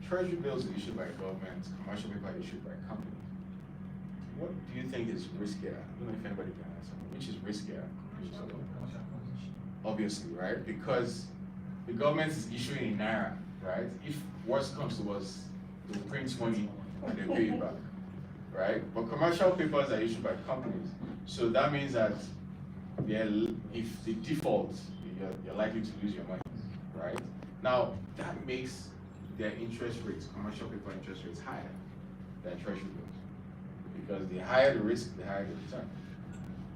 treasury bills are issued by government, commercial paper issued by companies. What do you think is riskier? I don't know if anybody can answer. Which is riskier? Obviously, right? Because the government is issuing in naira, right? If worst comes to worst, they'll print money and they pay you back, right? But commercial papers are issued by companies, so that means that if they default, you're likely to lose your money, right? Now that makes their interest rates, commercial paper interest rates, higher than treasury bills, because the higher the risk, the higher the return,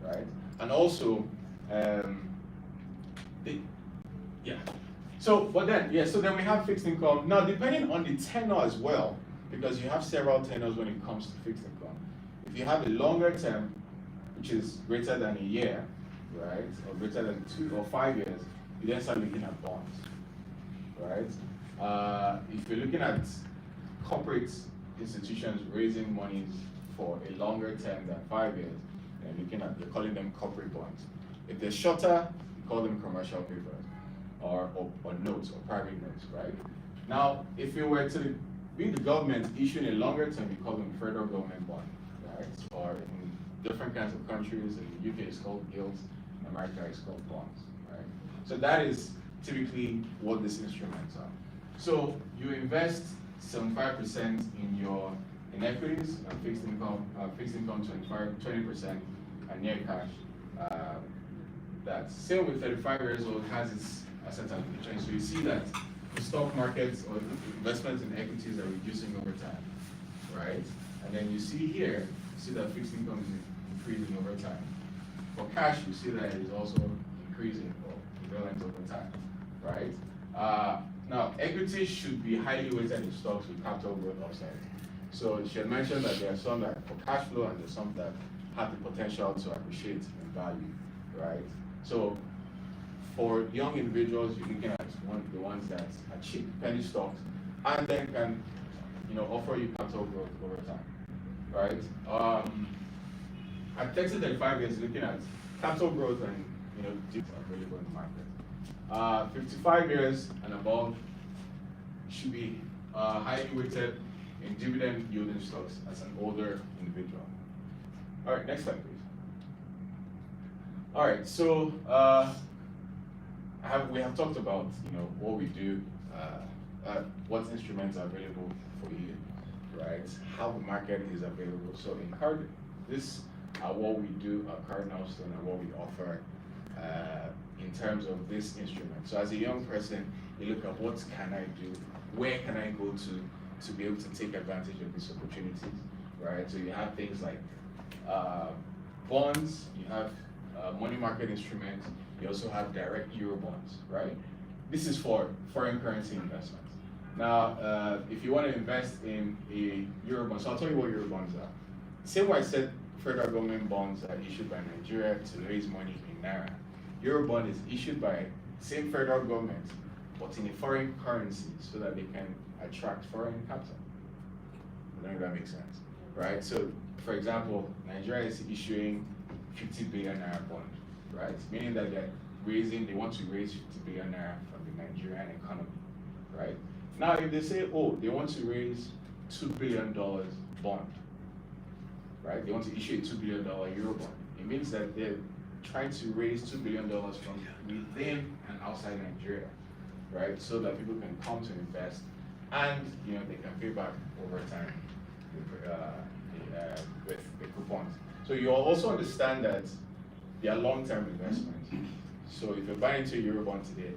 right? And also, so then we have fixed income. Now, depending on the tenor as well, because you have several tenors when it comes to fixed income. If you have a longer term, which is greater than a year, right, or greater than 2 or 5 years, you then start looking at bonds, right? If you're looking at corporate institutions raising monies for a longer term than 5 years, then you're calling them corporate bonds. If they're shorter, you call them commercial papers, or notes, or private notes, right? Now, if you were to be the government issuing a longer term, you call them federal government bond, right? Or in different kinds of countries, in the UK it's called gilts, in America it's called bonds, right? So that is typically what these instruments are. So you invest 75% in equities and fixed income 20%, and near cash. That's same with 35 years old, has its assets under management. So you see that the stock markets or investments in equities are reducing over time, right? And then you see here, you see that fixed income is increasing over time. For cash, you see that it is also increasing or prevalent over time, right? Now, equities should be highly weighted in stocks with capital growth upside. So she had mentioned that there are some that are for cash flow and there's some that have the potential to appreciate in value, right? So for young individuals, you're looking at the ones that are cheap, penny stocks, and then can offer you capital growth over time, right? At 30 to 35 years, looking at capital growth and deals available in the market. 55 years and above should be highly weighted in dividend yielding stocks as an older individual. All right, next slide, please. All right, so we have talked about what we do, what instruments are available for you, right? How the market is available. So in Card, this are what we do at Cardinal Stone and what we offer in terms of this instrument. So as a young person, you look at what can I do, where can I go to be able to take advantage of these opportunities, right? So you have things like bonds, you have money market instruments, you also have direct Euro bonds, right? This is for foreign currency investments. Now, if you want to invest in a Euro bond, so I'll tell you what Euro bonds are. Same way I said federal government bonds are issued by Nigeria to raise money in Naira. Euro bond is issued by same federal government, but in a foreign currency so that they can attract foreign capital. I don't know if that makes sense, right? So, for example, Nigeria is issuing 50 billion Naira bond, right? Meaning that they want to raise 50 billion Naira from the Nigerian economy, right? Now, if they say, oh, they want to raise $2 billion bond, right? They want to issue a $2 billion Euro bond. It means that they're trying to raise $2 billion from within and outside Nigeria, right? So that people can come to invest and they can pay back over time with the coupons. So you also understand that they are long-term investments. So if you're buying into a Euro bond today,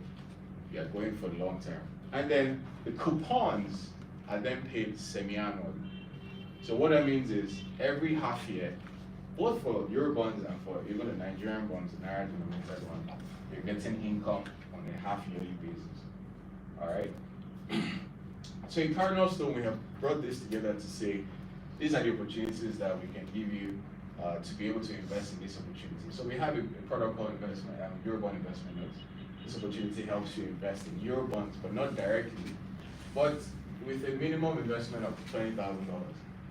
you are going for the long term. And then the coupons are then paid semi-annually. So what that means is every half year, both for Euro bonds and for even the Nigerian bonds, the Naira denominated one, you're getting income on a half-yearly basis. All right. So in Cardinal Stone, we have brought this together to say these are the opportunities that we can give you to be able to invest in these opportunities. So we have a product called Euro bond investment notes. This opportunity helps you invest in Euro bonds, but not directly, but with a minimum investment of $20,000.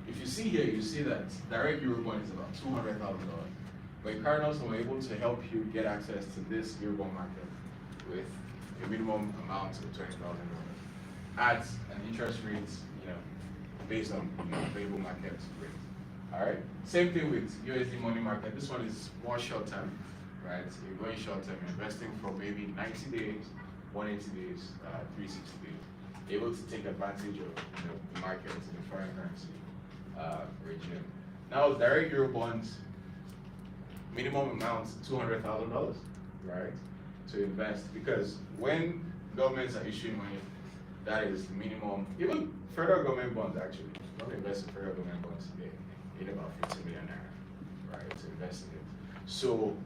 If you see here, you see that direct Euro bond is about $200,000. But Cardinals were able to help you get access to this Euro bond market with a minimum amount of $20,000 at an interest rates, based on labor market rate. All right. Same thing with USD money market. This one is more short term, right? So you're going short term, investing for maybe 90 days, 180 days, 360 days. Able to take advantage of the markets in the foreign currency regime. Now, direct euro bonds, minimum amount $200,000, right? To invest, because when governments are issuing money, that is minimum. Even federal government bonds, actually, not invest in federal government bonds today. You need about 50 million naira, right, to invest in it. So,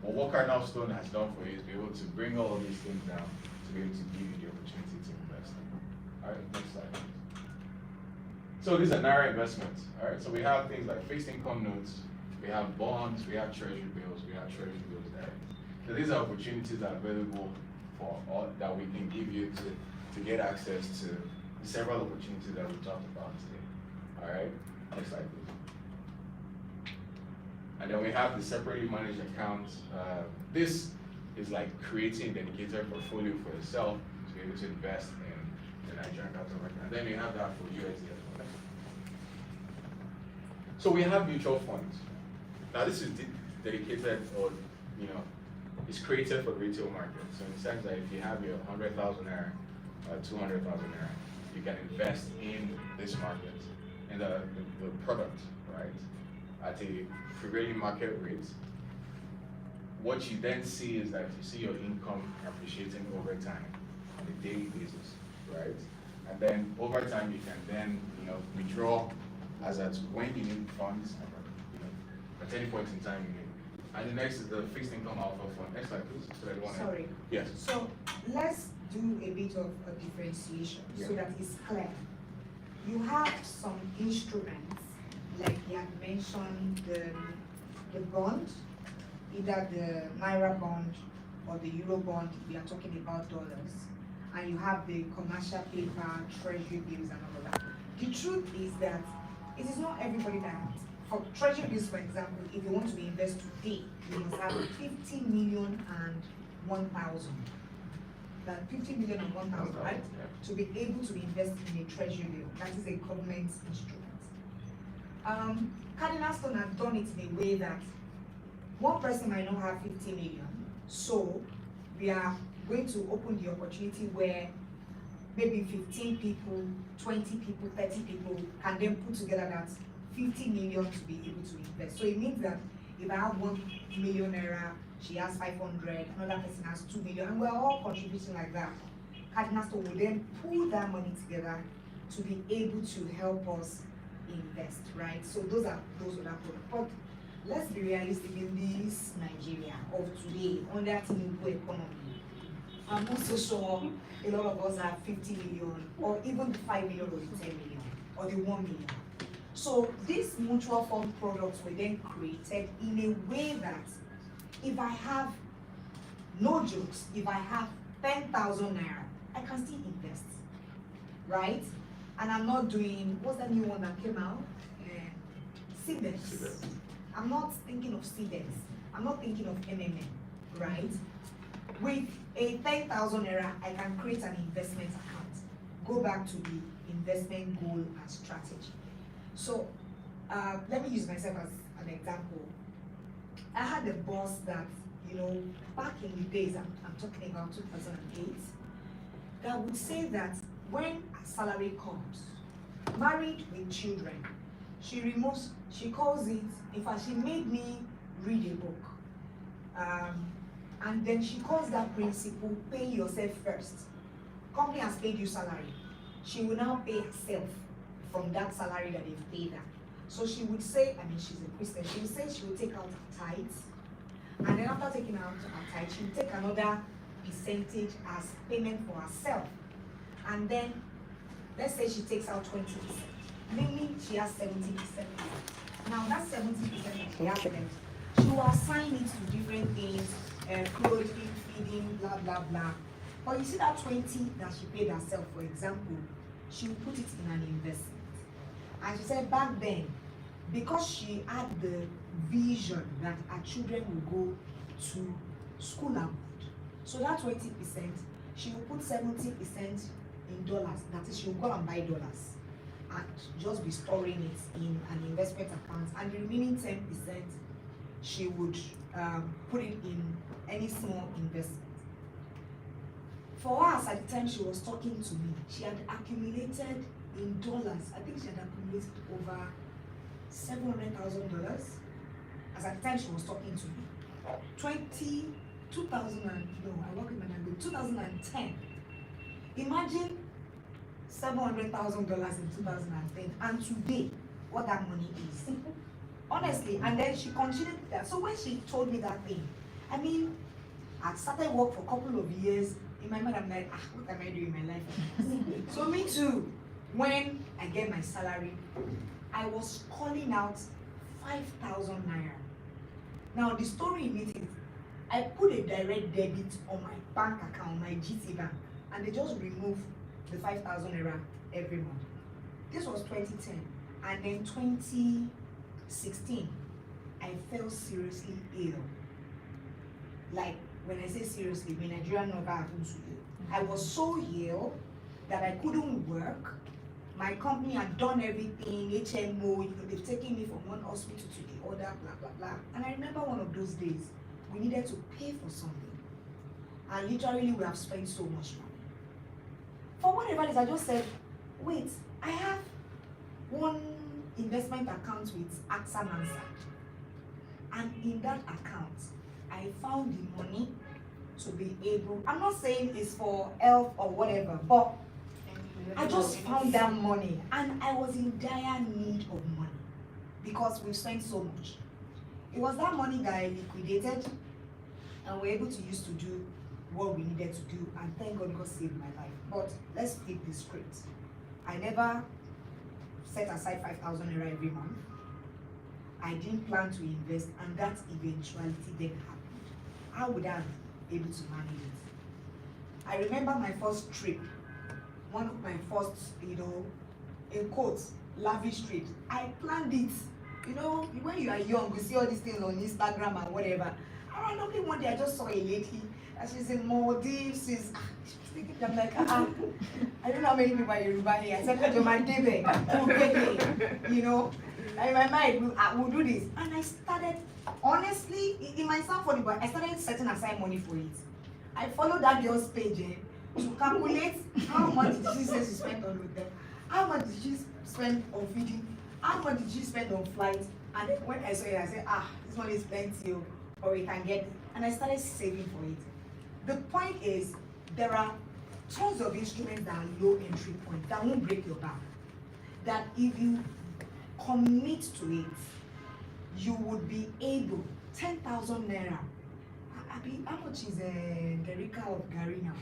what Cardinal Stone has done for you is be able to bring all of these things down to be able to give you the opportunity to invest in. All right, next slide. So these are naira investments. All right, so we have things like fixed income notes, we have bonds, we have treasury bills, we have treasury bills there. So these are opportunities that are available for all that we can give you to get access to several opportunities that we talked about today. All right, next slide, please. And then we have the separately managed accounts. This is like creating a dedicated portfolio for yourself to be able to invest in the Nigerian capital market. And then you have that for USD as well. So we have mutual funds. Now this is dedicated, or it's created for the retail market. So in the sense that if you have your 100,000 naira, 200,000 naira, you can invest in this market, in the product, right, at a prevailing market rate. What you then see is that you see your income appreciating over time on a daily basis, right? And then over time you can then withdraw as at when you need funds, at any point in time you need. And the next is the fixed income alpha fund. Next slide, please. So Sorry. Yes. So let's do a bit of a differentiation so that it's clear. You have some instruments, like you had mentioned the bond, either the Naira bond or the Euro bond, we are talking about dollars. And you have the commercial paper, treasury bills, and all of that. The truth is that it is not everybody that has. For treasury bills, for example, if you want to invest today, you must have 50 million and 1,000. That 50 million and 1,000, right? To be able to invest in a treasury bill. That is a government instrument. Cardinal Stone has done it in a way that one person might not have 50 million. So we are going to open the opportunity where maybe 15 people, 20 people, 30 people can then put together that 50 million to be able to invest. So it means that if I have 1 million naira, she has 500, another person has 2 million, and we're all contributing like that. Cardinal Stone will then pull that money together to be able to help us invest, right? So those are products. But let's be realistic in this Nigeria of today, under Tinubu economy. I'm not so sure a lot of us have 50 million, or even the 5 million, or the 10 million, or the 1 million. So these mutual fund products were then created in a way that if I have, no jokes, if I have 10,000 naira, I can still invest, right? And I'm not doing, what's that new one that came out? CDEX. I'm not thinking of CDEX. I'm not thinking of MMM, right? With a 10,000 naira, I can create an investment account. Go back to the investment goal and strategy. So let me use myself as an example. I had a boss that, back in the days, I'm talking about 2008, that would say that when a salary comes, married with children, she calls it, in fact, she made me read a book. And then she calls that principle, pay yourself first. Company has paid you salary. She will now pay herself from that salary that they've paid her. So she would say, she's a Christian, she would say she would take out her tithes, and then after taking out her tithes, she would take another percentage as payment for herself. And then, let's say she takes out 20%, meaning she has 70%. Now that 70% that she has left, she will assign it to different things, clothing, feeding, blah, blah, blah. But you see that 20 that she paid herself, for example, she will put it in an investment. And she said back then, because she had the vision that her children will go to school and good, so that 20%, she will put 70% in dollars. That is, she will go and buy dollars and just be storing it in an investment account, and the remaining 10% she would put it in any small investment. For us, at the time she was talking to me, she had accumulated in dollars, I think she had accumulated over $700,000 as at the time she was talking to me. 2010. Imagine $700,000 in 2010, and today, what that money is. Honestly, and then she continued that. So when she told me that thing, I mean, I started work for a couple of years. In my mind, I'm like, what am I doing in my life? So me too, when I get my salary, I was calling out 5,000 naira. Now the story in it is, I put a direct debit on my bank account, my GT bank, and they just remove the 5,000 naira every month. This was 2010, and then 2016, I fell seriously ill. Like, when I say seriously, my Nigerian never happened to you. I was so ill that I couldn't work. My company had done everything, HMO, they've taken me from one hospital to the other, blah, blah, blah. And I remember one of those days, we needed to pay for something. And literally, we have spent so much money. For whatever it is, I just said, wait, I have one investment account with AXA Mansa. And in that account, I found the money to be able, I'm not saying it's for health or whatever, but I just found that money, and I was in dire need of money because we've spent so much. It was that money that I liquidated and we're able to use to do what we needed to do, and thank God God saved my life. But let's flip the script. I never set aside 5,000 naira every month. I didn't plan to invest, and that eventuality then happened. How would I be able to manage it? I remember my first trip, one of my first, in quotes, lavish trip. I planned it. When you are young, you see all these things on Instagram and whatever. I randomly one day I just saw a lady, and she's in Maldives. She's thinking, I'm like, I don't know how many people are Yoruba here. I said, in my mind, I will do this. And I started, honestly, it might sound funny, but I started setting aside money for it. I followed that girl's page to calculate how much did she say she spent on hotel, how much did she spend on feeding, how much did she spend on flights. And then when I saw it, I said, this money is plenty, or we can get it. And I started saving for it. The point is, there are tons of instruments that are low entry point, that won't break your bank. That if you commit to it, you would be able, 10,000 naira. How much is Derica of Gary now?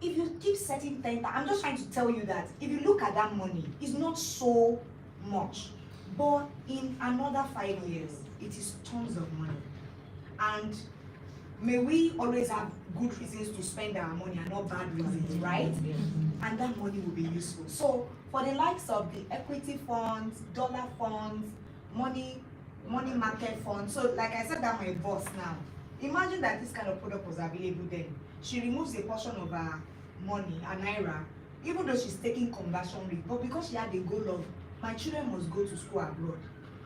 If you keep setting 10,000, I'm just trying to tell you that if you look at that money, it's not so much. But in another 5 years, it is tons of money. And may we always have good reasons to spend our money and not bad reasons, right? And that money will be useful. So for the likes of the equity funds, dollar funds, money market funds, so like I said, that my boss now, imagine that this kind of product was available then. She removes a portion of her money, a naira, even though she's taking conversion rate, but because she had the goal of, my children must go to school abroad,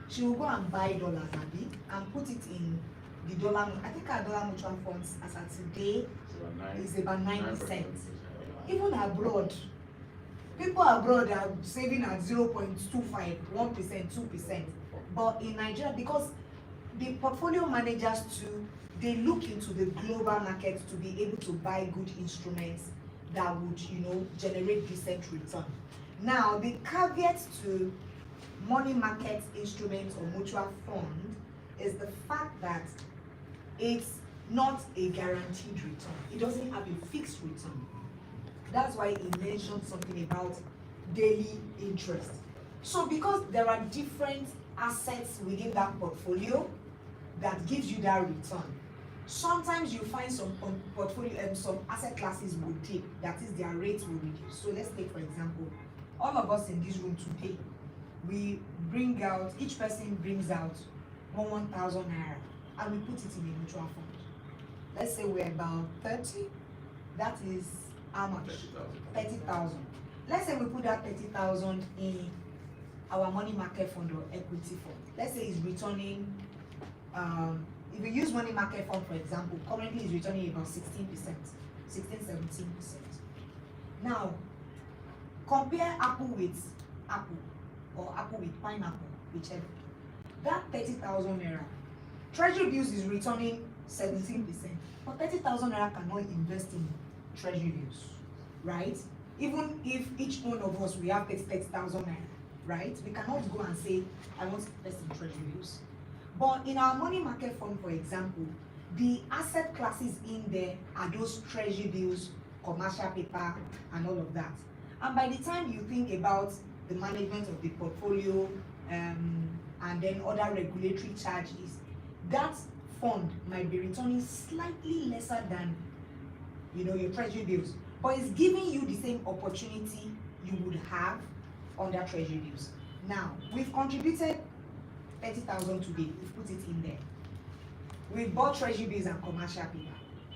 she will go and buy dollars and put it in the dollar. I think our dollar mutual funds as of today is about 9%. Even abroad, people abroad are saving at 0.25, 1%, 2%. But in Nigeria, because the portfolio managers too, they look into the global market to be able to buy good instruments that would, generate decent return. Now, the caveat to money market instruments or mutual fund is the fact that it's not a guaranteed return. It doesn't have a fixed return. That's why he mentioned something about daily interest. So because there are different assets within that portfolio that gives you that return, sometimes you find some portfolio some asset classes will dip, that is, their rates will reduce. So let's take, for example, all of us in this room today, we bring out, each person brings out 1,000 naira and we put it in a mutual fund. Let's say we're about 30, that is how much? 30,000. 30,000. Let's say we put that 30,000 in our money market fund or equity fund. Let's say it's returning, if we use money market fund for example, currently it's returning about 16%, 17%. Now, compare apple with apple or apple with pineapple, whichever. That 30,000 naira, treasury bills is returning 17%, but 30,000 naira cannot invest in treasury bills, right? Even if each one of us we have 30,000 naira, right? We cannot go and say, I want to invest in treasury bills. But in our money market fund, for example, the asset classes in there are those treasury bills, commercial paper, and all of that. And by the time you think about the management of the portfolio, and then other regulatory charges, that fund might be returning slightly lesser than your treasury bills, but it's giving you the same opportunity you would have under treasury bills. Now, we've contributed 30,000 today, we've put it in there. We've bought treasury bills and commercial paper,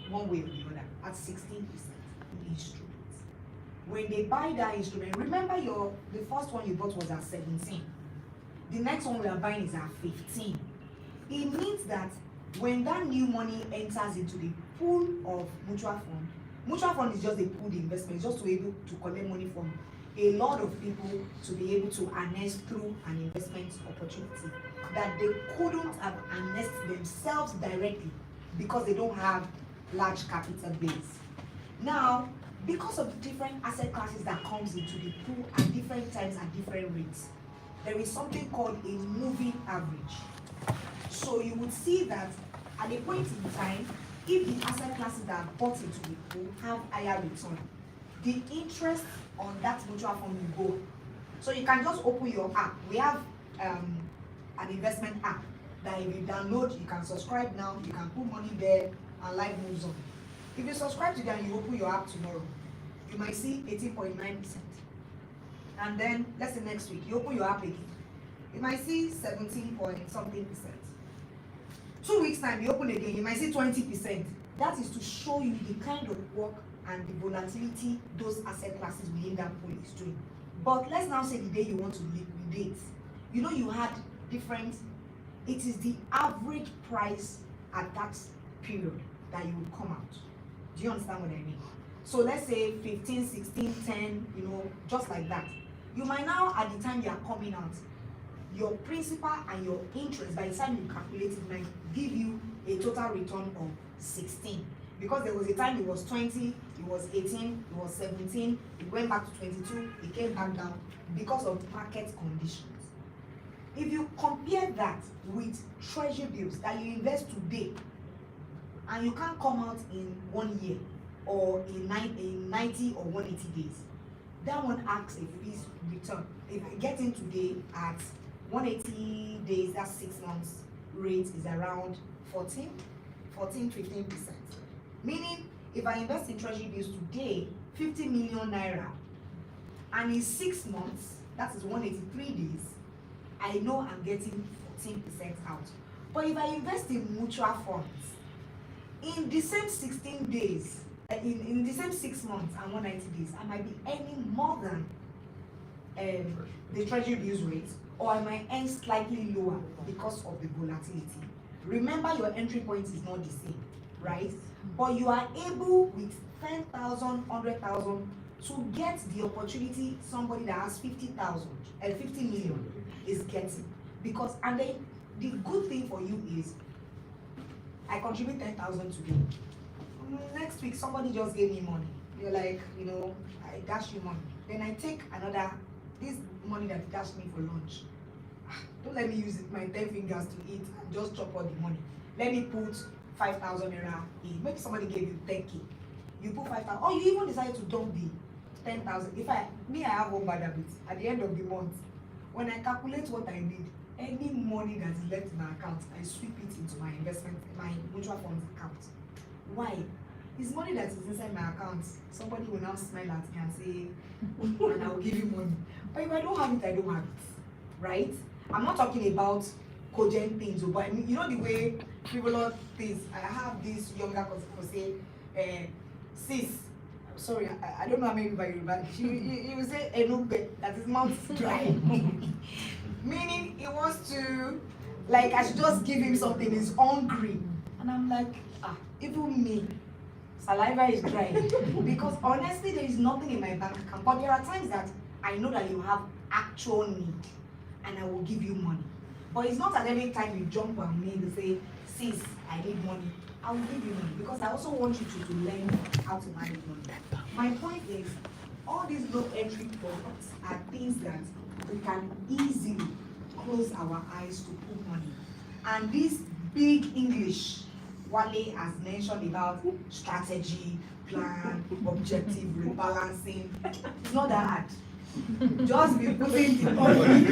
one way or the other, at 16% instruments. When they buy that instrument, remember the first one you bought was at 17. The next one we are buying is at 15. It means that when that new money enters into the pool of mutual fund is just a pooled investment, just to be able to collect money from a lot of people to be able to harness through an investment opportunity that they couldn't have harnessed themselves directly because they don't have large capital base. Now, because of the different asset classes that comes into the pool at different times at different rates, there is something called a moving average. So you would see that at a point in time, if the asset classes that are bought into the pool have higher return, the interest on that mutual fund will go. So you can just open your app. We have an investment app that if you download, you can subscribe now, you can put money there, and life moves on. If you subscribe today and you open your app tomorrow, you might see 18.9%. And then, let's say next week, you open your app again, you might see 17 point something percent. 2 weeks time, you open again, you might see 20%. That is to show you the kind of work and the volatility those asset classes within that pool is doing. But let's now say the day you want to liquidate, you had different, it is the average price at that period that you would come out. Do you understand what I mean? So let's say 15, 16, 10, just like that. You might now, at the time you are coming out, your principal and your interest, by the time you calculate it, might give you a total return of 16. Because there was a time it was 20, it was 18, it was 17, it went back to 22, it came back down because of market conditions. If you compare that with treasury bills that you invest today, and you can't come out in 1 year or in 90 or 180 days, that one acts a fixed return. If I get in today at 180 days, that's 6 months, rate is around 15%. Meaning, if I invest in treasury bills today, 50 million naira, and in 6 months, that is 183 days, I know I'm getting 14% out. But if I invest in mutual funds, in the same 16 days, in the same 6 months and 190 days, I might be earning more than the treasury bills rate, or I might earn slightly lower because of the volatility. Remember, your entry point is not the same, right? But you are able with 10,000, 100,000 to get the opportunity somebody that has 50 million is getting. Because, and then the good thing for you is, I contribute 10,000 today. Next week, somebody just gave me money. You're like, I dash you money. Then I take this money that you dashed me for lunch. Don't let me use my 10 fingers to eat and just chop all the money. Let me put 5,000 naira in. Maybe somebody gave you 10K. You put 5,000, or you even decide to dump the 10,000. I have one bad habit. At the end of the month, when I calculate what I need, any money that is left in my account, I sweep it into my mutual funds account. Why? It's money that is inside my account. Somebody will now smile at me and say, and I will give you money. But if I don't have it, I don't have it. Right? I'm not talking about cogent things, but I mean, the way frivolous things. I have this younger cousin who say, sis, sorry, I don't know how many by Yoruba. You will say enugbe, that is mouth dry. Meaning he wants to, like, I should just give him something, he's hungry. And I'm like, even me, saliva is dry. Because honestly, there is nothing in my bank account. But there are times that I know that you have actual need and I will give you money. But it's not at every time you jump on me to say, sis, I need money. I will give you money because I also want you to learn how to manage money. My point is, all these low entry products are things that we can easily close our eyes to put money. And this big English, Wale has mentioned about strategy, plan, objective, rebalancing. It's not that hard. Just be putting the money,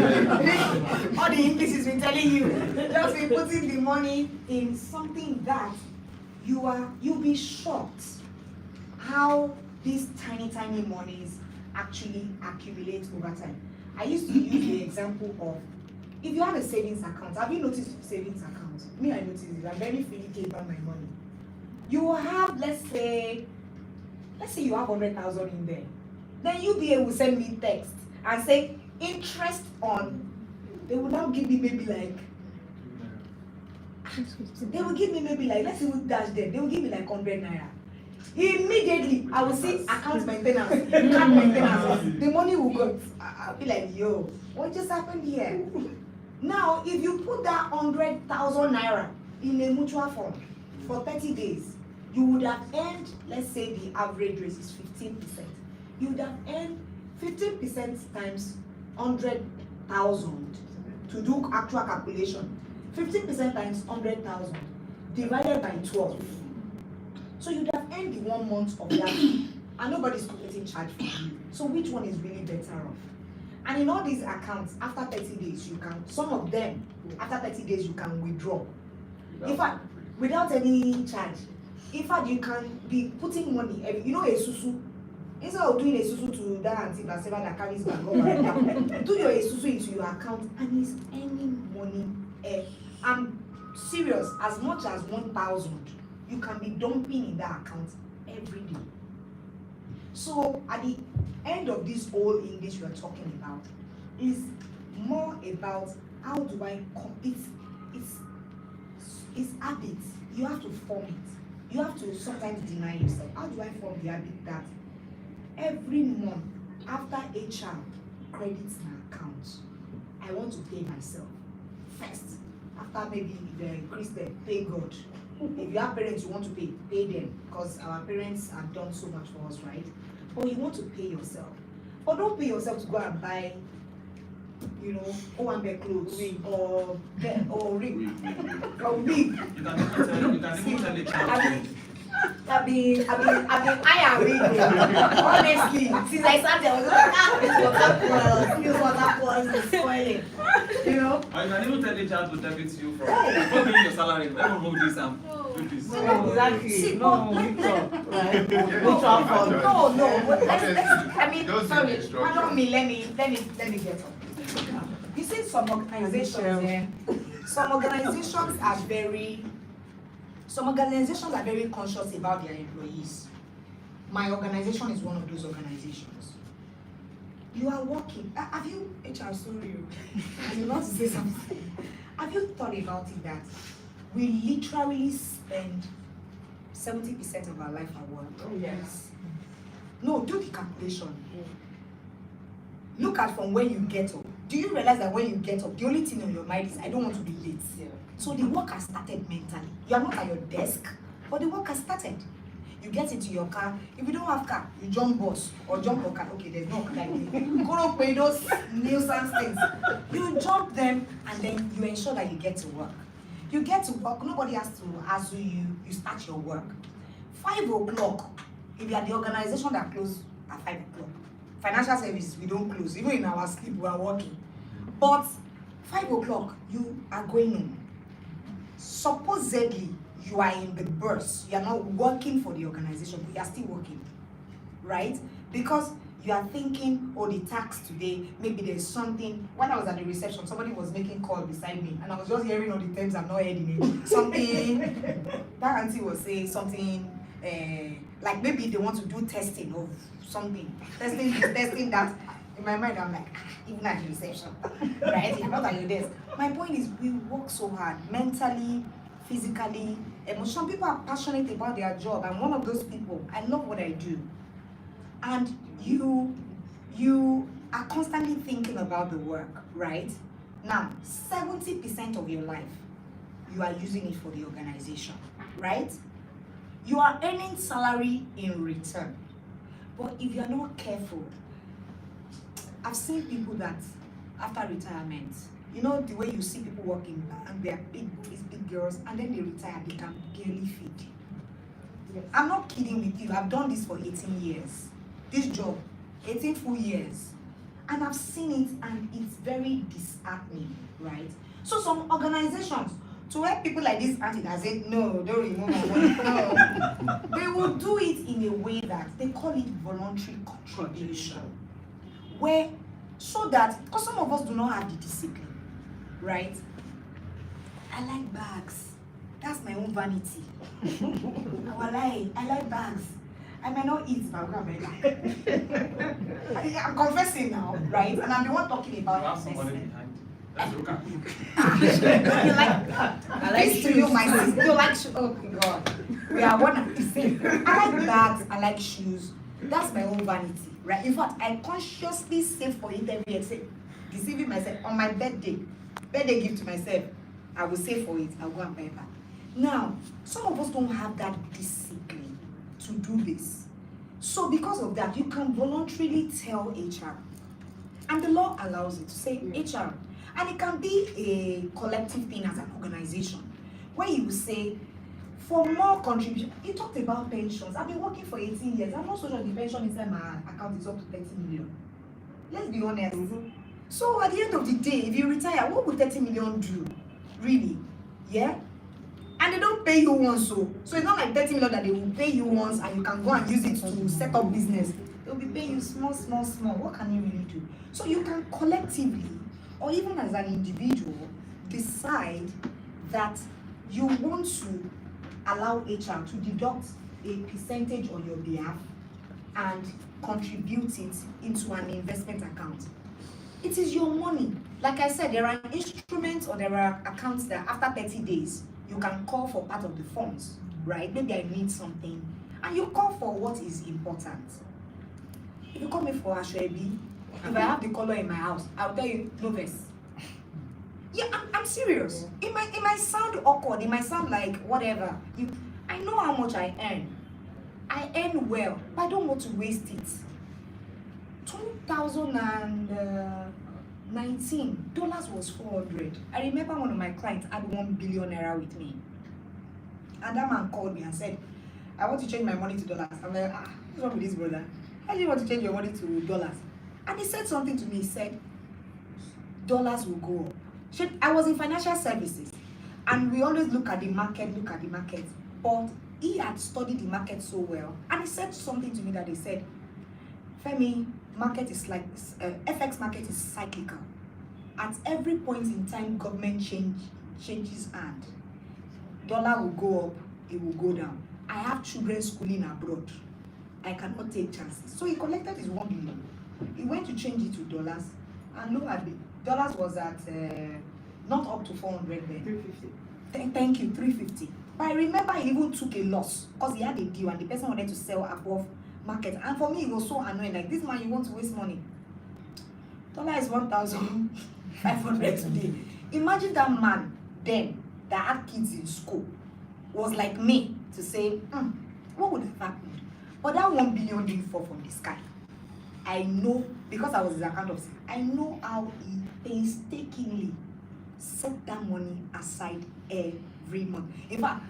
all the English has been telling you, just be putting the money in something that you'll be shocked how these tiny monies actually accumulate over time. I used to use the example of, if you have a savings account, have you noticed savings account? Me, I noticed it. I'm very finicky about my money. You will have, let's say you have 100,000 in there. Then UBA will send me text and say interest on. They will now give me maybe like. They will give me maybe like, let's see who dash them. They will give me like 100 naira. Immediately, I will see account maintenance, card maintenance. The money will go. I'll be like, yo, what just happened here? Now, if you put that 100,000 naira in a mutual fund for 30 days, you would have earned, let's say the average rate is 15%. You would have earned 15% times 100,000 to do actual calculation. 15% times 100,000 divided by 12. So you'd have earned the 1 month of that, and nobody's collecting charge for you. So which one is really better off? And in all these accounts, after 30 days, you can, some of them, after 30 days, you can withdraw. In fact, without any charge. In fact, you can be putting money, you know, a susu. Instead of doing a susu to that auntie Baseva that carries back over, do your susu into your account and it's earning money. I'm serious, as much as 1,000, you can be dumping in that account every day. So at the end of this whole English we are talking about is more about how do I it's habits. You have to form it. You have to sometimes deny yourself. How do I form the habit that every month after HR credits my account, I want to pay myself first? After maybe the Christian, pay God. If you have parents you want to pay them, because our parents have done so much for us, right? But you want to pay yourself. But don't pay yourself to go and buy, you know, Owambe clothes or ring or wig. You can even tell the child. I've been hiring. Honestly, since I started, I was like, this water was spoiling. You know? Or you can even tell the child to debit you from before paying your salary. Let me move this and do this. Exactly. See, No, but Victor, right? I mean, sorry, pardon me, let me get up. You see, some organizations are very conscious about their employees. My organization is one of those organizations. You are working. Have you, HR, sorry, you want to say something? Have you thought about it that we literally spend 70% of our life at work? Oh, yes. No, do the calculation. Look at from when you get up. Do you realize that when you get up, the only thing on your mind is, I don't want to be late. Yeah. So the work has started mentally. You are not at your desk, but the work has started. You get into your car. If you don't have car, you jump bus or jump a car. Okay, there's no car like you go up with those nuisance things. You jump them and then you ensure that you get to work. You get to work, nobody has to hassle you, you start your work. 5 o'clock, if you are the organization that closes at 5 o'clock. Financial services, we don't close. Even in our sleep, we are working. But 5 o'clock, you are going home. Supposedly, you are in the bus. You are not working for the organization, but you are still working, right? Because you are thinking, oh, the tax today, maybe there's something. When I was at the reception, somebody was making call beside me, and I was just hearing all the terms I'm not hearing it. Something, that auntie was saying something, Like maybe they want to do testing of something, testing this, testing that. In my mind, I'm like, even at the reception, right? You're not at your desk. My point is, we work so hard, mentally, physically, emotionally. Some people are passionate about their job. I'm one of those people. I love what I do. And you are constantly thinking about the work, right? Now, 70% of your life, you are using it for the organization, right? You are earning salary in return. But if you're not careful, I've seen people that after retirement, you know the way you see people working and they're these big girls, and then they retire, they can barely feed. Yes. I'm not kidding with you. I've done this for 18 years. This job, 18 full years. And I've seen it, and it's very disheartening, right? So some organizations, to help people like this auntie that said, no, don't remove my money, no. They will do it in a way that they call it voluntary contribution. Where, so that, because some of us do not have the discipline, right? I like bags. That's my own vanity. I like bags. I might not eat, but I'm confessing now, right? And I'm the one talking You about have somebody investment. behind you. That's okay. You like, I like this to you, shoes. my sister. You like shoes. Oh God, we are one and the same. I like bags. I like shoes. That's my own vanity, right? In fact, I consciously save for it every year. Say, deceiving myself on my birthday gift to myself. I will save for it. I'll go and buy it back. Now, some of us don't have that discipline to do this. So because of that, you can voluntarily tell HR. And the law allows it to say HR. And it can be a collective thing as an organization, where you will say, for more contribution, you talked about pensions. I've been working for 18 years. I'm not so sure the pension inside my account is up to 30 million. Let's be honest. So at the end of the day, if you retire, what will 30 million do? Really? Yeah? And they don't pay you once, so it's not like 30 million that they will pay you once and you can go and use it to set up business. They'll be paying you small. What can you really do? So you can collectively, or even as an individual, decide that you want to allow HR to deduct a percentage on your behalf and contribute it into an investment account. It is your money. Like I said, there are instruments or there are accounts that after 30 days, you can call for part of the funds, right? Maybe I need something, and you call for what is important. If you call me for Ashwebi, if I have the color in my house, I'll tell you, no verse. Yeah, I'm serious. It might sound awkward. It might sound like whatever. I know how much I earn. I earn well, but I don't want to waste it. 2019, dollars was 400. I remember one of my clients had 1 billion naira with me. And that man called me and said, I want to change my money to dollars. I'm like, what's wrong with this brother? How do you want to change your money to dollars? And he said something to me. He said, dollars will go up. I was in financial services, and we always look at the market. But he had studied the market so well, and he said something to me that he said, Femi, market is like FX market is cyclical. At every point in time, government changes hand. Dollar will go up, it will go down. I have children schooling abroad. I cannot take chances. So he collected his 1 billion. He went to change it to dollars, and look at it. Dollars was at not up to 400 then. 350. Thank you, 350. But I remember he even took a loss because he had a deal and the person wanted to sell above market. And for me, it was so annoying. Like, this man, you want to waste money. Dollar is 1,500 today. Imagine that man then that had kids in school was like me to say, what would have happened? But that 1 billion didn't fall from the sky. I know, because I was his account officer, I know how he painstakingly set that money aside every month. In fact,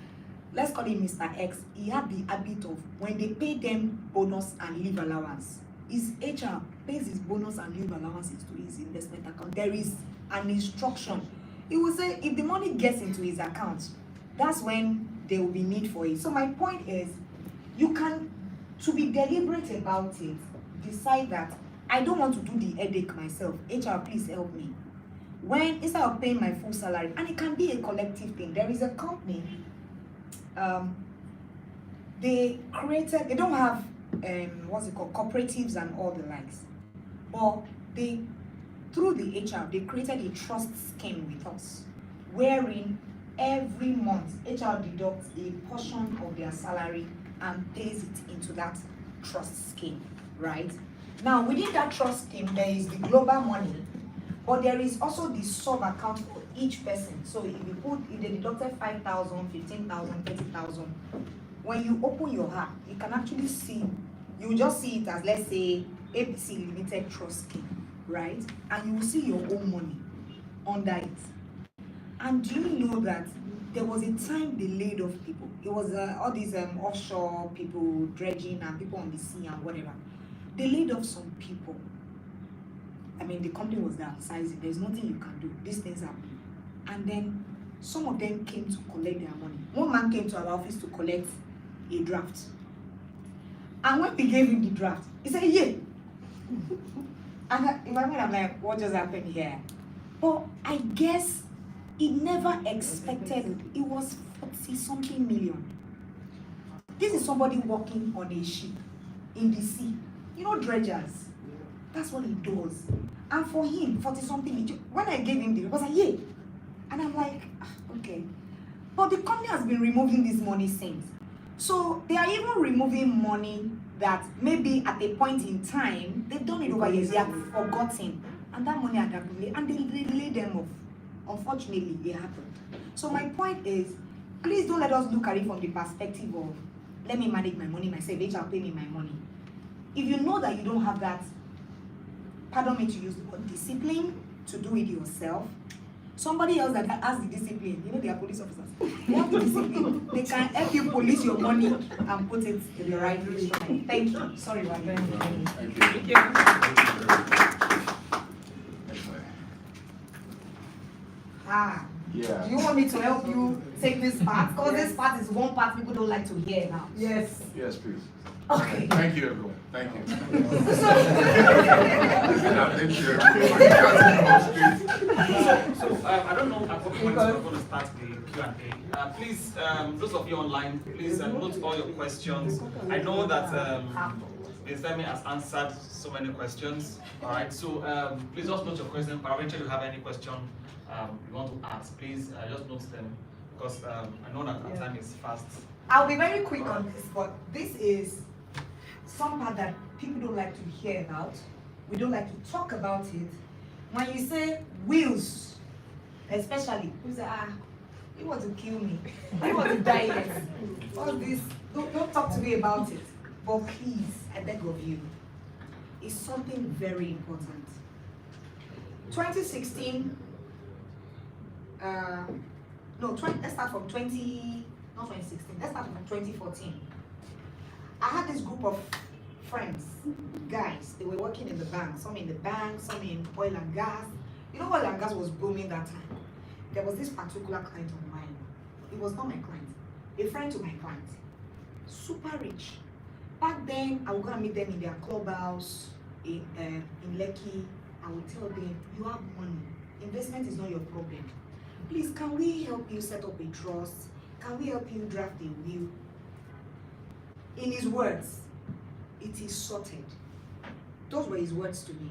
let's call him Mr. X. He had the habit of, when they pay them bonus and leave allowance, his HR pays his bonus and leave allowances to his investment account. There is an instruction. He will say, if the money gets into his account, that's when there will be need for it. So my point is, you can, to be deliberate about it, decide that I don't want to do the headache myself. HR, please help me. When, instead of paying my full salary, and it can be a collective thing. There is a company, they don't have what's it called, cooperatives and all the likes, but they, through the HR, they created a trust scheme with us, wherein every month HR deducts a portion of their salary and pays it into that trust scheme, right? Now within that trust scheme there is the global money, but there is also the sub account for each person. So if they deducted 5,000, 15,000, 30,000, when you open your app, you can actually see, you just see it as, let's say, ABC Limited Trust Scheme, right? And you will see your own money under it. And do you know that there was a time they laid off people? It was all these offshore people dredging and people on the sea and whatever. They laid off some people. I mean, the company was downsizing. There's nothing you can do. These things happen. And then some of them came to collect their money. One man came to our office to collect a draft. And when we gave him the draft, he said, yeah. And in my mind, I'm like, what just happened here? But I guess he never expected it was 40-something million. This is somebody working on a ship in the sea. You know, dredgers. That's what he does. And for him, 40-something million. When I gave him the, he was like, yeah. And I'm like, okay. But the company has been removing this money since. So they are even removing money that maybe at a point in time, they've done it over years, they have forgotten. And that money had accumulated, and they laid them off. Unfortunately, it happened. So my point is, please don't let us look at it from the perspective of, let me manage my money myself, HR pay me my money. If you know that you don't have that, pardon me to use the word, discipline to do it yourself, somebody else that has the discipline, you know, they are police officers, they have the discipline, they can help you police your money and put it in the right place. Thank you. Sorry, Wanda. Thank you. Yeah. Do you want me to help you take this part? Because this part is one part people don't like to hear now. Yes. Yes, please. Okay. Thank you, everyone. Thank you. I don't know at what point we're going to start the Q&A. Please, those of you online, please note all your questions. I know that Ms. Femi has answered so many questions. All right, so please just note your question. Paraventure, you have any question you want to ask, please just note them, because I know that our time is fast. I'll be very quick on this, but this is some part that people don't like to hear about. We don't like to talk about it. When you say wills, especially, you say, you want to kill me. You want to die yet. All this, don't talk to me about it. But please, I beg of you, it's something very important. 2016, let's start from 2014. I had this group of friends, guys. They were working in the bank, some in the bank, some in oil and gas. You know, oil and gas was booming that time. There was this particular client of mine. It was not my client, a friend to my client, super rich. Back then, I would go and meet them in their clubhouse in Lekki. I would tell them, you have money. Investment is not your problem. Please, can we help you set up a trust? Can we help you draft a will? In his words, it is sorted. Those were his words to me.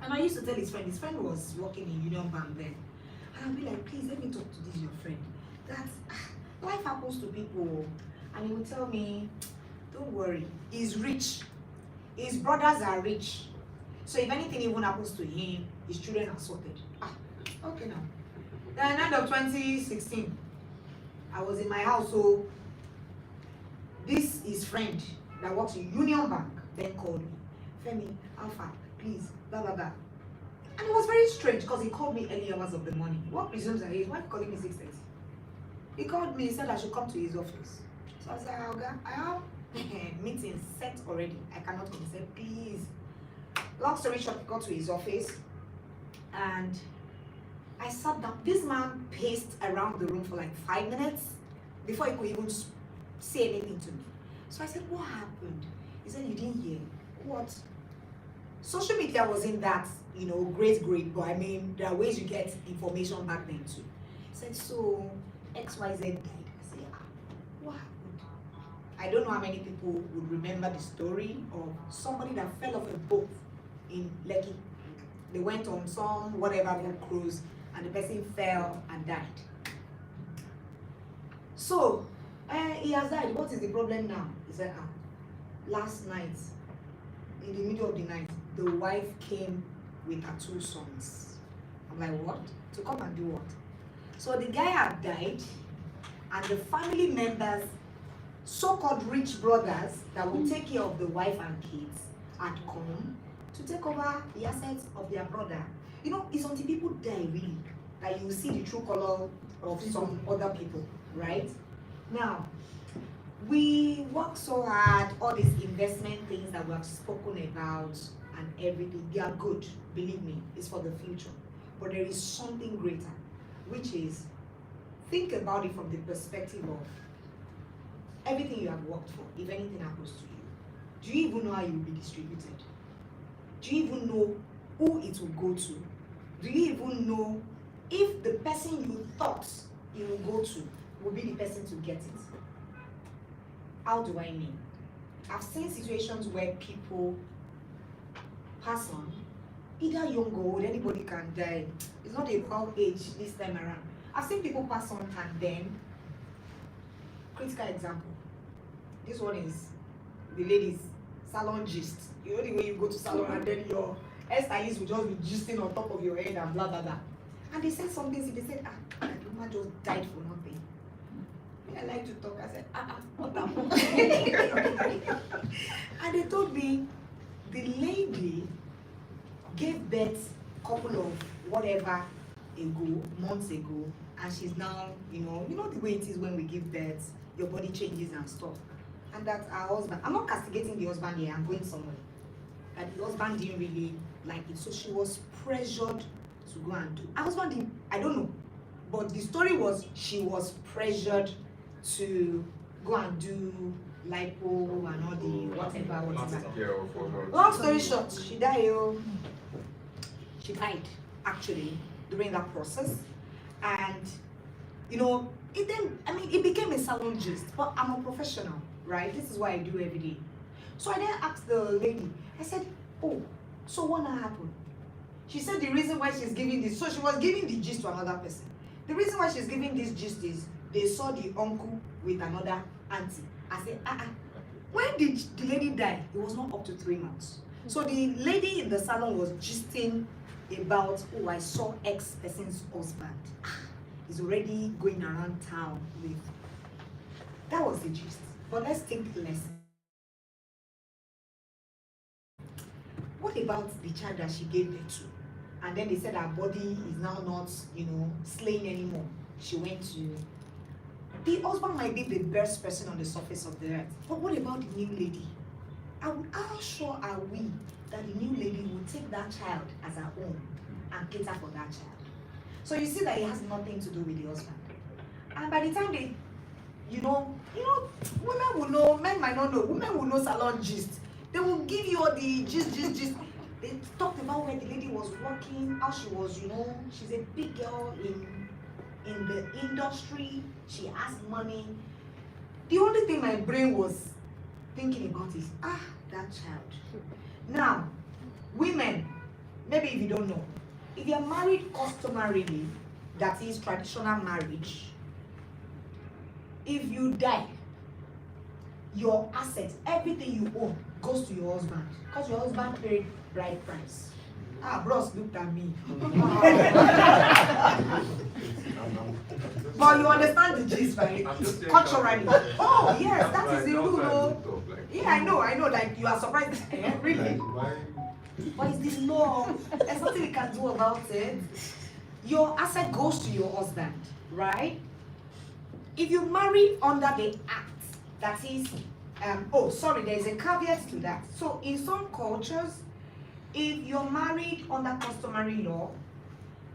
And I used to tell his friend was working in Union Bank then. And I'd be like, please let me talk to this your friend. That life happens to people. And he would tell me, don't worry, he's rich. His brothers are rich. So if anything even happens to him, his children are sorted. Okay now. Then end of 2016, I was in my house, so this his friend that works in Union Bank then called me. Femi, Alpha, please, blah blah blah. And it was very strange because he called me early hours of the morning. What presumes that he is? Why are you calling me 6:30? He called me, he said I should come to his office. So I said, okay, I have meetings set already. I cannot come. He said, please. Long story short, I got to his office and I sat down. This man paced around the room for like 5 minutes before he could even say anything to me. So I said, what happened? He said, you didn't hear. What? Social media wasn't that, great, but I mean, there are ways you get information back then too. He said, so XYZ died. I said, what happened? I don't know how many people would remember the story of somebody that fell off a boat in Lekki. They went on some whatever boat cruise and the person fell and died. So, he has died. What is the problem now? He said, last night, in the middle of the night, the wife came with her 2 sons. I'm like, what? To come and do what? So the guy had died, and the family members, so-called rich brothers that will take care of the wife and kids, had come to take over the assets of their brother. You know, it's until people die really that you see the true color of some other people, right? Now, we work so hard, all these investment things that we have spoken about and everything, they are good, believe me, it's for the future. But there is something greater, which is, think about it from the perspective of everything you have worked for. If anything happens to you, do you even know how you will be distributed? Do you even know who it will go to? Do you even know if the person you thought it will go to will be the person to get it? How do I mean? I've seen situations where people pass on, either young or old, anybody can die. It's not about age this time around. I've seen people pass on and then, critical example, this one is the ladies' salon gist. You know the way you go to salon and then your hairstylist will just be gisting on top of your head and blah blah blah. And they said something, they said, that woman just died for nothing. I like to talk. I said, what happened? And they told me the lady gave birth a couple of whatever ago, months ago, and she's now, you know the way it is when we give birth, your body changes and stuff. And that her husband, I'm not castigating the husband here, I'm going somewhere. That the husband didn't really like it, so she was pressured to go and do. Her husband didn't, I don't know, but the story was she was pressured to go and do lipo and all the whatever. Long story short, she died. She died actually during that process, and it became a salon gist. But I'm a professional, right? This is what I do every day. So I then asked the lady. I said, "Oh, so what now happened?" She said the reason why she's giving this. So she was giving the gist to another person. The reason why she's giving this gist is they saw the uncle with another auntie. I said, when did the lady die? It was not up to 3 months. So the lady in the salon was gisting about, oh, I saw X person's husband. He's already going around town with. That was the gist. But let's think less. What about the child that she gave birth to? And then they said her body is now not, slaying anymore. She went to. The husband might be the best person on the surface of the earth. But what about the new lady? How sure are we that the new lady will take that child as her own and cater for that child? So you see that it has nothing to do with the husband. And by the time they, women will know, men might not know, women will know salon gist. They will give you all the gist. They talked about where the lady was working, how she was, she's a big girl in the industry, she has money. The only thing my brain was thinking about is, that child. Now, women, maybe if you don't know, if you're married customarily, that is traditional marriage, if you die, your assets, everything you own, goes to your husband, because your husband paid bride price. Bros looked at me. But you understand the gist, right? Culturally. Oh, yes, that is the rule. Yeah, I know, like you are surprised. Really? But it's this law. There's nothing we can do about it. Your asset goes to your husband, right? If you marry under the act, that is, there's a caveat to that. So in some cultures, if you're married under customary law,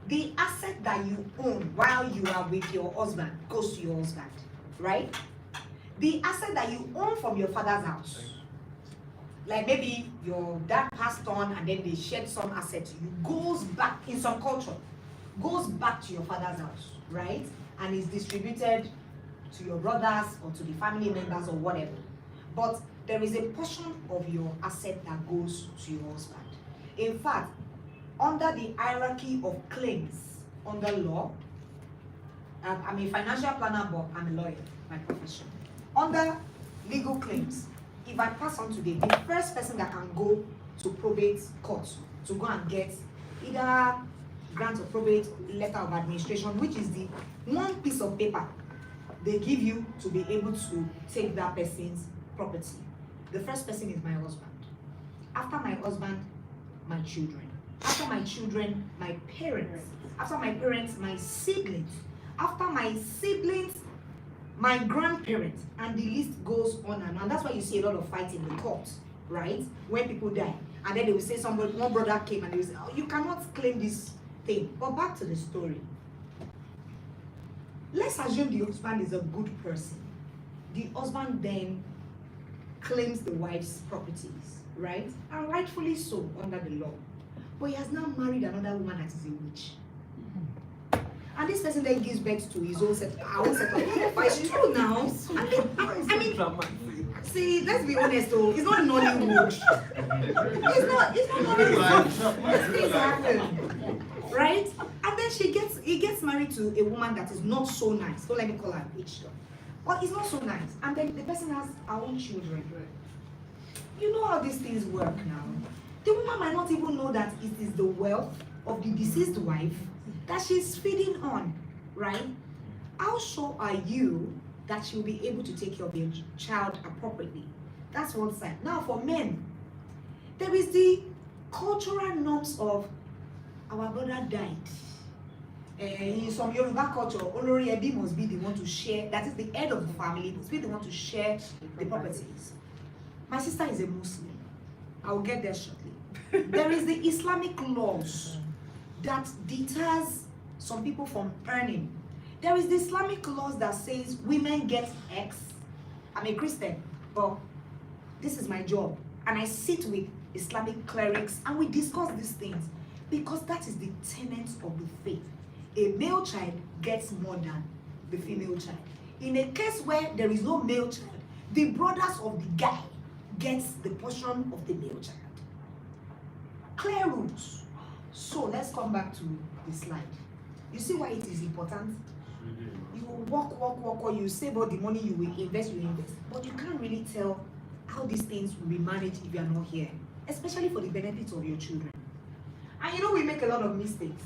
the asset that you own while you are with your husband goes to your husband, right? The asset that you own from your father's house, like maybe your dad passed on and then they shared some asset to you, goes back, in some culture, goes back to your father's house, right? And is distributed to your brothers or to the family members or whatever. but there is a portion of your asset that goes to your husband. In fact, under the hierarchy of claims under law, I'm a financial planner, but I'm a lawyer, my profession. Under legal claims, if I pass on today, the first person that can go to probate court to go and get either grant of probate, letter of administration, which is the one piece of paper they give you to be able to take that person's property. The first person is my husband. After my husband, my children. After my children, my parents. After my parents, my siblings. After my siblings, my grandparents. And the list goes on and on. That's why you see a lot of fights in the court, right? When people die. And then they will say somebody, one brother came and they will say, oh, you cannot claim this thing. But back to the story. Let's assume the husband is a good person. The husband then claims the wife's properties, right? And rightfully so under the law. But he has now married another woman that is a witch. And this person then gives birth to his own set, our own set of. But it's true now. I mean, see, let's be honest though, it's not Nollywood. It's not Nollywood. Things happen. Right? And then he gets married to a woman that is not so nice. Don't let me call her a witch. But it's not so nice. And then the person has her own children. You know how these things work now. The woman might not even know that it is the wealth of the deceased wife that she's feeding on, right? How sure are you that she'll be able to take care of your child appropriately? That's one side. Now for men, there is the cultural norms of our brother died. In some Yoruba culture, Olori Ebi must be the one to share, that is the head of the family, must be the one to share the properties. My sister is a Muslim. I will get there shortly. There is the Islamic laws that deters some people from earning. There is the Islamic laws that says women get X. I'm a Christian, but this is my job. And I sit with Islamic clerics and we discuss these things because that is the tenets of the faith. A male child gets more than the female child. In a case where there is no male child, the brothers of the guy gets the portion of the male child. Clear rules. So let's come back to the slide. You see why it is important? You will work, you save all the money, you will invest, but you can't really tell how these things will be managed if you are not here, especially for the benefits of your children. And you know we make a lot of mistakes.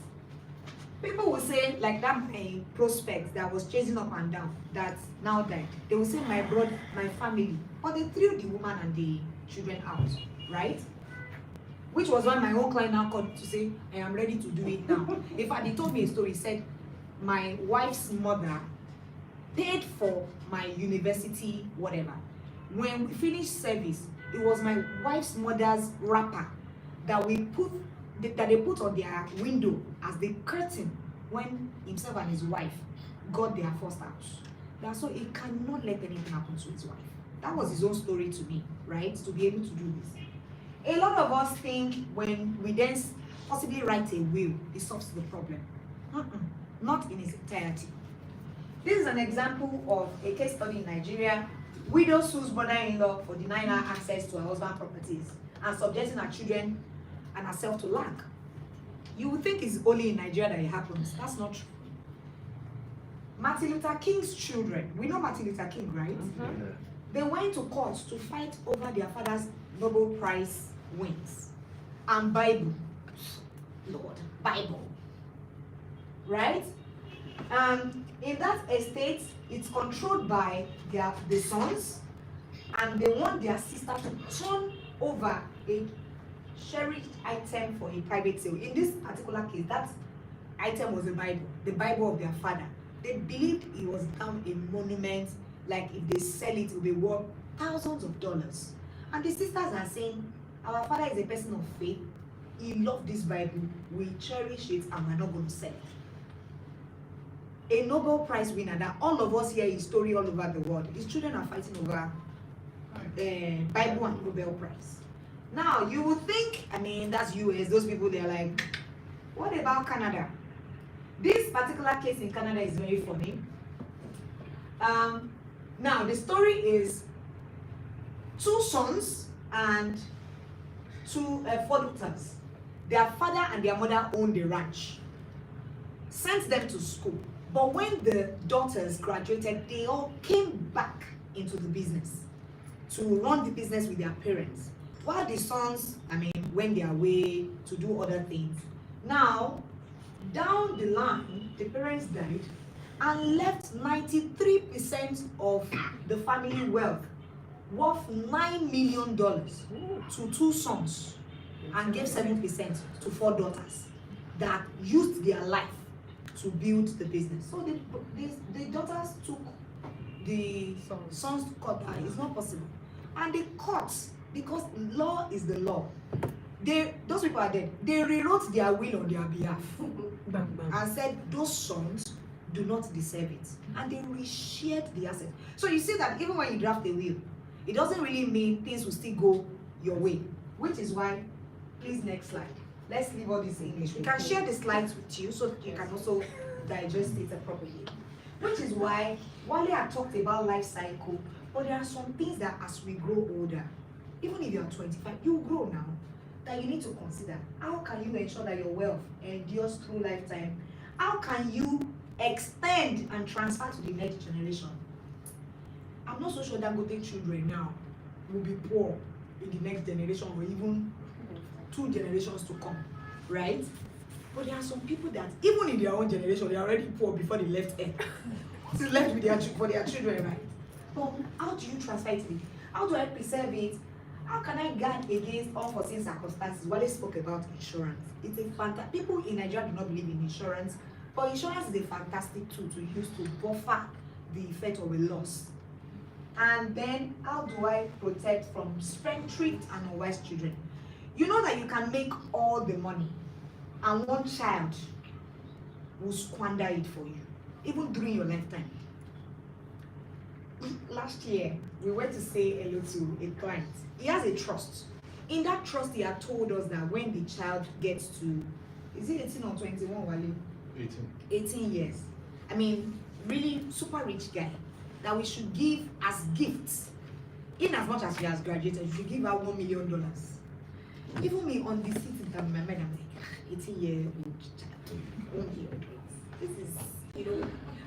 People will say, like that my prospect that was chasing up and down, that now died. They will say my brother, my family, but they threw the woman and the children out, right? Which was why my own client now called to say, I am ready to do it now. In fact, he told me a story. He said, my wife's mother paid for my university, whatever. When we finished service, it was my wife's mother's wrapper that they put on their window as the curtain when himself and his wife got their first house. That's so he cannot let anything happen to his wife. That was his own story to me, right? To be able to do this. A lot of us think when we then possibly write a will, it solves the problem. Not in its entirety. This is an example of a case study in Nigeria. Widow sues brother-in-law for denying her access to her husband's properties and subjecting her children and herself to lack. You would think it's only in Nigeria that it happens. That's not true. Martin Luther King's children, we know Martin Luther King, right? Mm-hmm. They went to court to fight over their father's Nobel Prize wins and Bible. Lord, Bible. Right? In that estate, it's controlled by the sons, and they want their sister to turn over a cherished item for a private sale. In this particular case, that item was the Bible of their father. They believed it was now a monument, like if they sell it, it will be worth thousands of dollars. And the sisters are saying, our father is a person of faith. He loved this Bible. We cherish it and we're not going to sell it. A Nobel Prize winner that all of us hear his story all over the world. His children are fighting over Bible and Nobel Prize. Now, you would think, I mean, that's US, those people, they're like, what about Canada? This particular case in Canada is very funny. Now, the story is 2 sons and 4 daughters. Their father and their mother owned the ranch. Sent them to school. But when the daughters graduated, they all came back into the business to run the business with their parents. While the sons, went their way to do other things. Now, down the line, the parents died and left 93% of the family wealth, worth $9 million, to 2 sons, and gave 7% to 4 daughters that used their life to build the business. So the daughters took the sons to court. It's not possible. And the courts, because law is the law, those people are dead. They rewrote their will on their behalf and said those sons do not deserve it. And they reshared the asset. So you see that even when you draft a will, it doesn't really mean things will still go your way. Which is why, please, next slide. Let's leave all this in English. We can share the slides with you so that you can also digest it properly. Which is why Wale had talked about life cycle, but there are some things that as we grow older, even if you're 25, you grow now, that you need to consider. How can you ensure that your wealth endures through lifetime? How can you extend and transfer to the next generation? I'm not so sure that Dangote children now will be poor in the next generation or even 2 generations to come, right? But there are some people that even in their own generation, they are already poor before they left Earth. Still left with for their children, right? But how do you transfer it? How do I preserve it? How can I guard against unforeseen circumstances? Wale spoke about insurance. It's a fantastic. People in Nigeria do not believe in insurance, but insurance is a fantastic tool to use to buffer the effect of a loss. And then, how do I protect from spendthrift and unwise children? You know that you can make all the money, and one child will squander it for you, even during your lifetime. Last year, we went to say hello to a client. He has a trust. In that trust, he had told us that when the child gets to, is it 18 or 21, Wale? 18 years. Really super rich guy. That we should give as gifts, in as much as he has graduated, we should give out $1 million. Even me on the seat in my mind, I'm like, 18-year-old child, this is,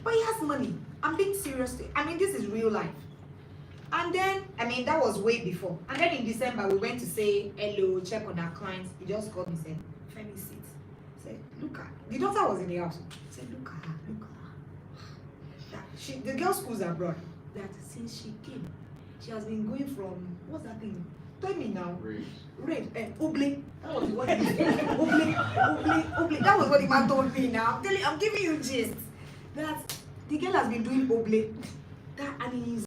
but he has money. I'm being serious. This is real life. And then, that was way before. And then in December, we went to say hello, check on our clients. He just called me and said, Femi, sit. I said, look at her. The daughter was in the house. I said, look at her, look at her. The girl schools abroad. That since she came, she has been going from, what's that thing? Tell me now. Rape. Oble. That was what he said. Oble. That was what the man told me now. I'm giving you gist. That the girl has been doing oble. And he's